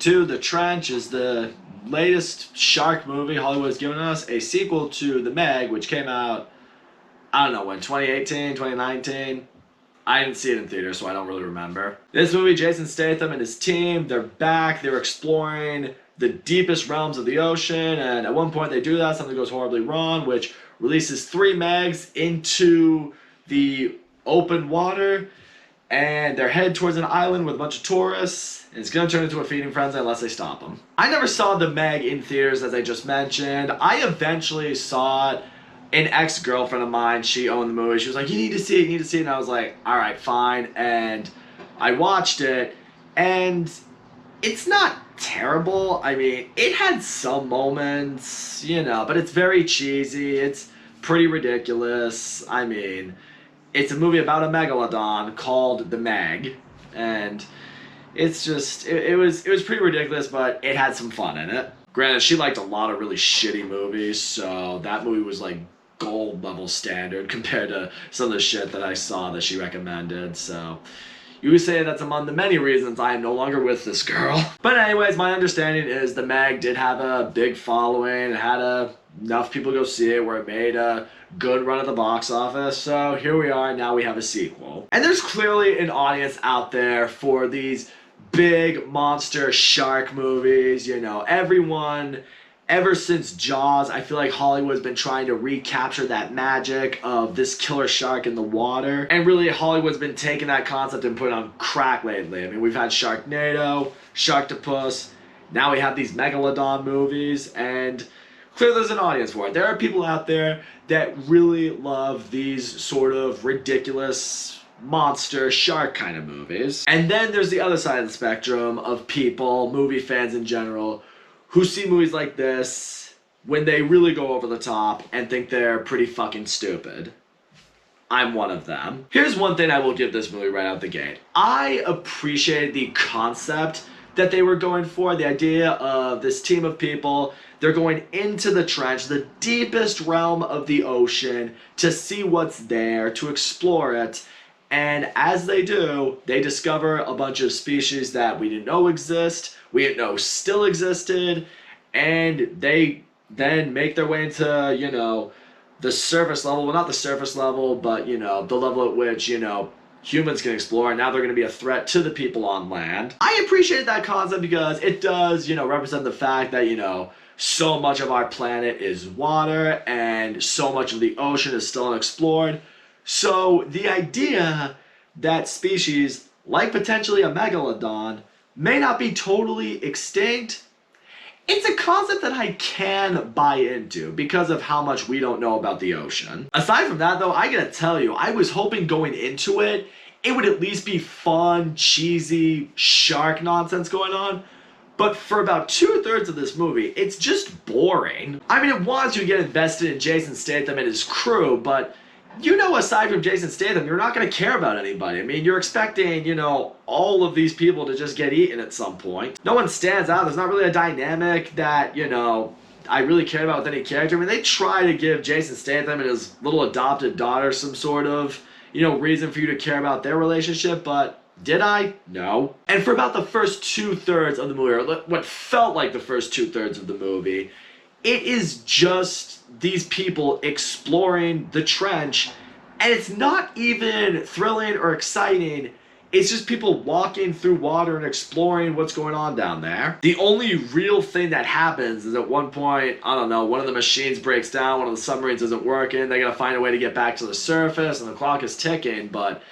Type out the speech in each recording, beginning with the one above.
2, The Trench, is the latest shark movie Hollywood's given us, a sequel to The Meg, which came out, I don't know when, 2018, 2019? I didn't see it in theaters, so I don't really remember. This movie, Jason Statham and his team, they're back, they're exploring the deepest realms of the ocean, and at one point they do that, something goes horribly wrong, which releases 3 Megs into the open water, and they're headed towards an island with a bunch of tourists, and it's going to turn into a feeding frenzy unless they stop them. I never saw The Meg in theaters, as I just mentioned. I eventually saw it. An ex-girlfriend of mine, she owned the movie. She was like, you need to see it, you need to see it. And I was like, all right, fine. And I watched it, and it's not terrible. I mean, it had some moments, but it's very cheesy. It's pretty ridiculous. I mean, it's a movie about a megalodon called The Meg, and it's just, it was pretty ridiculous, but it had some fun in it. Granted, she liked a lot of really shitty movies, so that movie was like gold level standard compared to some of the shit that I saw that she recommended, so you would say that's among the many reasons I am no longer with this girl. But anyways, my understanding is The Meg did have a big following, it had enough people go see it where it made a good run at the box office, so here we are, now we have a sequel. And there's clearly an audience out there for these big monster shark movies, everyone, ever since Jaws, I feel like Hollywood's been trying to recapture that magic of this killer shark in the water. And really, Hollywood's been taking that concept and putting it on crack lately. I mean, we've had Sharknado, Sharktopus, now we have these Megalodon movies, and clearly there's an audience for it. There are people out there that really love these sort of ridiculous monster shark kind of movies. And then there's the other side of the spectrum of people, movie fans in general, who see movies like this when they really go over the top and think they're pretty fucking stupid. I'm one of them. Here's one thing I will give this movie right out the gate. I appreciated the concept that they were going for, the idea of this team of people, they're going into the trench, the deepest realm of the ocean, to see what's there, to explore it. And as they do, they discover a bunch of species that we didn't know exist, we didn't know still existed, and they then make their way into, the surface level. Well, not the surface level, but, the level at which, humans can explore, and now they're going to be a threat to the people on land. I appreciate that concept because it does, represent the fact that, so much of our planet is water, and so much of the ocean is still unexplored. So the idea that species, like potentially a megalodon, may not be totally extinct, it's a concept that I can buy into because of how much we don't know about the ocean. Aside from that though, I gotta tell you, I was hoping going into it, it would at least be fun, cheesy, shark nonsense going on. But for about 2/3 of this movie, it's just boring. I mean, it wants you to get invested in Jason Statham and his crew, but aside from Jason Statham, you're not going to care about anybody. I mean, you're expecting, all of these people to just get eaten at some point. No one stands out. There's not really a dynamic that, I really cared about with any character. I mean, they try to give Jason Statham and his little adopted daughter some sort of, reason for you to care about their relationship, but did I? No. And for about the first 2/3 of the movie, or what felt like the first 2/3 of the movie, it is just these people exploring the trench, and it's not even thrilling or exciting. It's just people walking through water and exploring what's going on down there. The only real thing that happens is at one point, I don't know, one of the machines breaks down, one of the submarines isn't working, they gotta find a way to get back to the surface, and the clock is ticking, but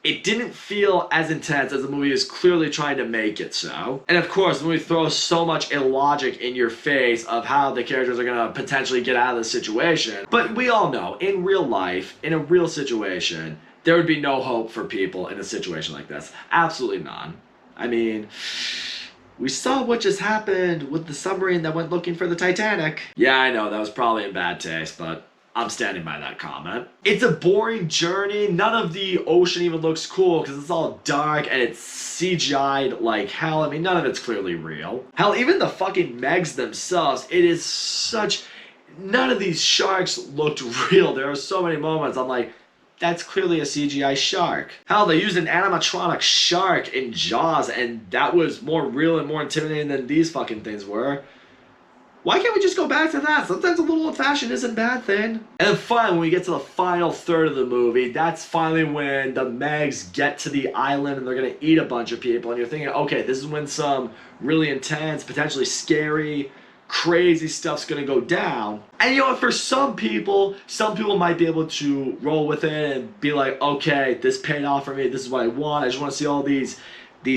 it didn't feel as intense as the movie is clearly trying to make it so. And of course, the movie throws so much illogic in your face of how the characters are gonna potentially get out of the situation. But we all know, in real life, in a real situation, there would be no hope for people in a situation like this. Absolutely none. I mean, we saw what just happened with the submarine that went looking for the Titanic. Yeah, I know, that was probably in bad taste, but I'm standing by that comment. It's a boring journey. None of the ocean even looks cool because it's all dark and it's CGI'd like hell. I mean, none of it's clearly real. Hell, even the fucking Megs themselves, it is such... None of these sharks looked real. There are so many moments I'm like, that's clearly a CGI shark. Hell, they used an animatronic shark in Jaws, and that was more real and more intimidating than these fucking things were. Why can't we just go back to that? Sometimes a little old-fashioned isn't a bad thing. And then finally, when we get to the final third of the movie, that's finally when the Megs get to the island and they're gonna eat a bunch of people. And you're thinking, okay, this is when some really intense, potentially scary, crazy stuff's gonna go down. And you know what, for some people might be able to roll with it and be like, okay, this paid off for me, this is what I want, I just wanna see all these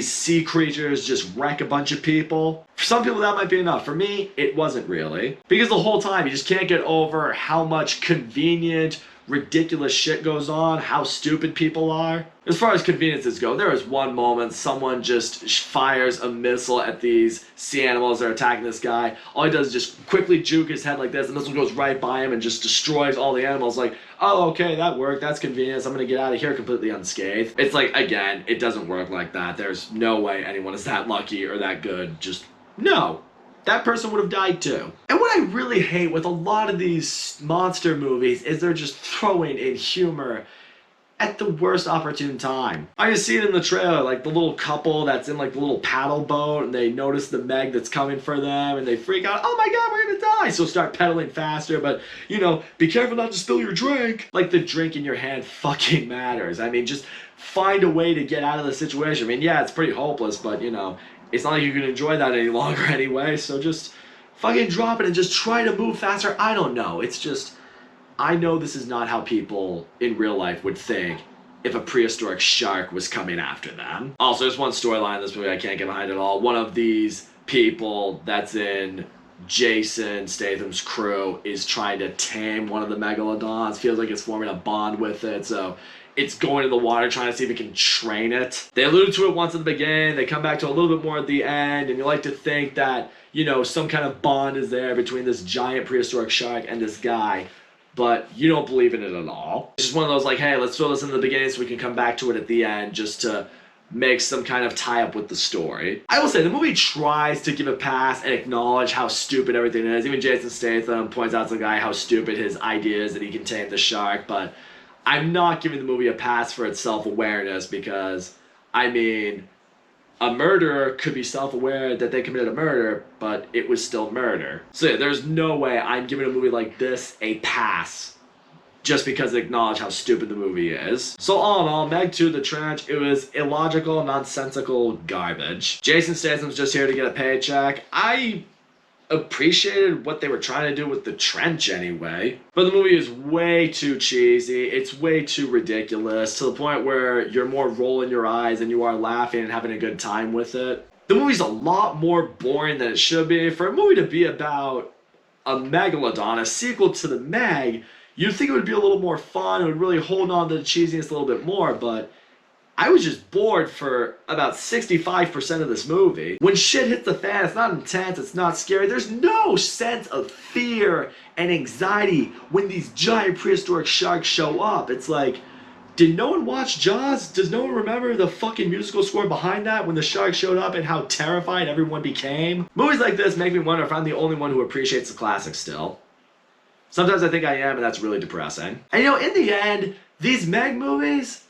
sea creatures just wreck a bunch of people. For some people that might be enough. For me, it wasn't really. Because the whole time you just can't get over how much convenient, ridiculous shit goes on, how stupid people are. As far as conveniences go, there is one moment someone just fires a missile at these sea animals that are attacking this guy. All he does is just quickly juke his head like this, and the missile goes right by him and just destroys all the animals. Like, oh, okay, that worked, that's convenient, I'm gonna get out of here completely unscathed. It's like, again, it doesn't work like that. There's no way anyone is that lucky or that good. Just, no. That person would have died too. And what I really hate with a lot of these monster movies is they're just throwing in humor at the worst opportune time. I just see it in the trailer, like the little couple that's in like the little paddle boat and they notice the Meg that's coming for them and they freak out, oh my god, we're gonna die! So start pedaling faster, but you know, be careful not to spill your drink. Like the drink in your hand fucking matters. I mean, just find a way to get out of the situation. I mean, yeah, it's pretty hopeless, but you know, it's not like you can enjoy that any longer anyway, so just fucking drop it and just try to move faster. I don't know. It's just, I know this is not how people in real life would think if a prehistoric shark was coming after them. Also, there's one storyline in this movie I can't get behind at all. One of these people that's in Jason Statham's crew is trying to tame one of the megalodons. Feels like it's forming a bond with it, so it's going to the water trying to see if it can train it. They allude to it once at the beginning, they come back to a little bit more at the end, and you like to think that, you know, some kind of bond is there between this giant prehistoric shark and this guy, but you don't believe in it at all. It's just one of those like, hey, let's throw this in the beginning so we can come back to it at the end just to make some kind of tie-up with the story. I will say, the movie tries to give a pass and acknowledge how stupid everything is. Even Jason Statham points out to the guy how stupid his idea is that he can tame the shark, but I'm not giving the movie a pass for its self-awareness because, I mean, a murderer could be self-aware that they committed a murder, but it was still murder. So yeah, there's no way I'm giving a movie like this a pass just because it acknowledged how stupid the movie is. So all in all, Meg 2 The Trench, it was illogical, nonsensical garbage. Jason Statham's just here to get a paycheck. I appreciated what they were trying to do with The Trench anyway. But the movie is way too cheesy. It's way too ridiculous to the point where you're more rolling your eyes than you are laughing and having a good time with it. The movie's a lot more boring than it should be. For a movie to be about a megalodon, a sequel to The Meg, you'd think it would be a little more fun. It would really hold on to the cheesiness a little bit more, but I was just bored for about 65% of this movie. When shit hits the fan, it's not intense, it's not scary. There's no sense of fear and anxiety when these giant prehistoric sharks show up. It's like, did no one watch Jaws? Does no one remember the fucking musical score behind that when the shark showed up and how terrified everyone became? Movies like this make me wonder if I'm the only one who appreciates the classics still. Sometimes I think I am, and that's really depressing. And you know, in the end, these Meg movies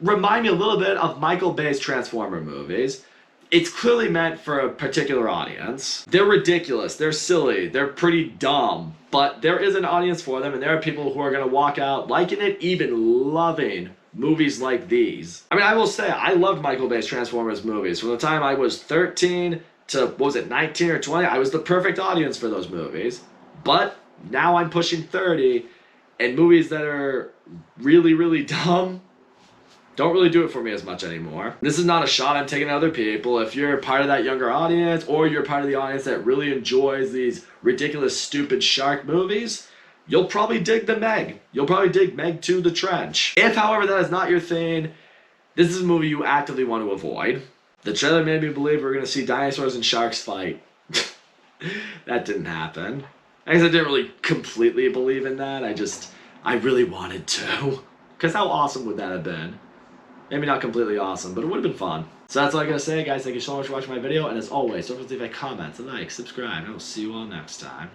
remind me a little bit of Michael Bay's Transformer movies. It's clearly meant for a particular audience. They're ridiculous, they're silly, they're pretty dumb, but there is an audience for them, and there are people who are gonna walk out liking it, even loving movies like these. I mean, I will say, I loved Michael Bay's Transformers movies. From the time I was 13 to, what was it, 19 or 20, I was the perfect audience for those movies. But now I'm pushing 30, and movies that are really, really dumb don't really do it for me as much anymore. This is not a shot I'm taking at other people. If you're part of that younger audience, or you're part of the audience that really enjoys these ridiculous, stupid shark movies, you'll probably dig The Meg. You'll probably dig Meg 2 The Trench. If, however, that is not your thing, this is a movie you actively want to avoid. The trailer made me believe we're going to see dinosaurs and sharks fight. That didn't happen. I guess I didn't really completely believe in that. I really wanted to. Because how awesome would that have been? Maybe not completely awesome, but it would have been fun. So that's all I gotta say, guys. Thank you so much for watching my video, and as always, don't forget to leave a comment, a like, subscribe, and I will see you all next time.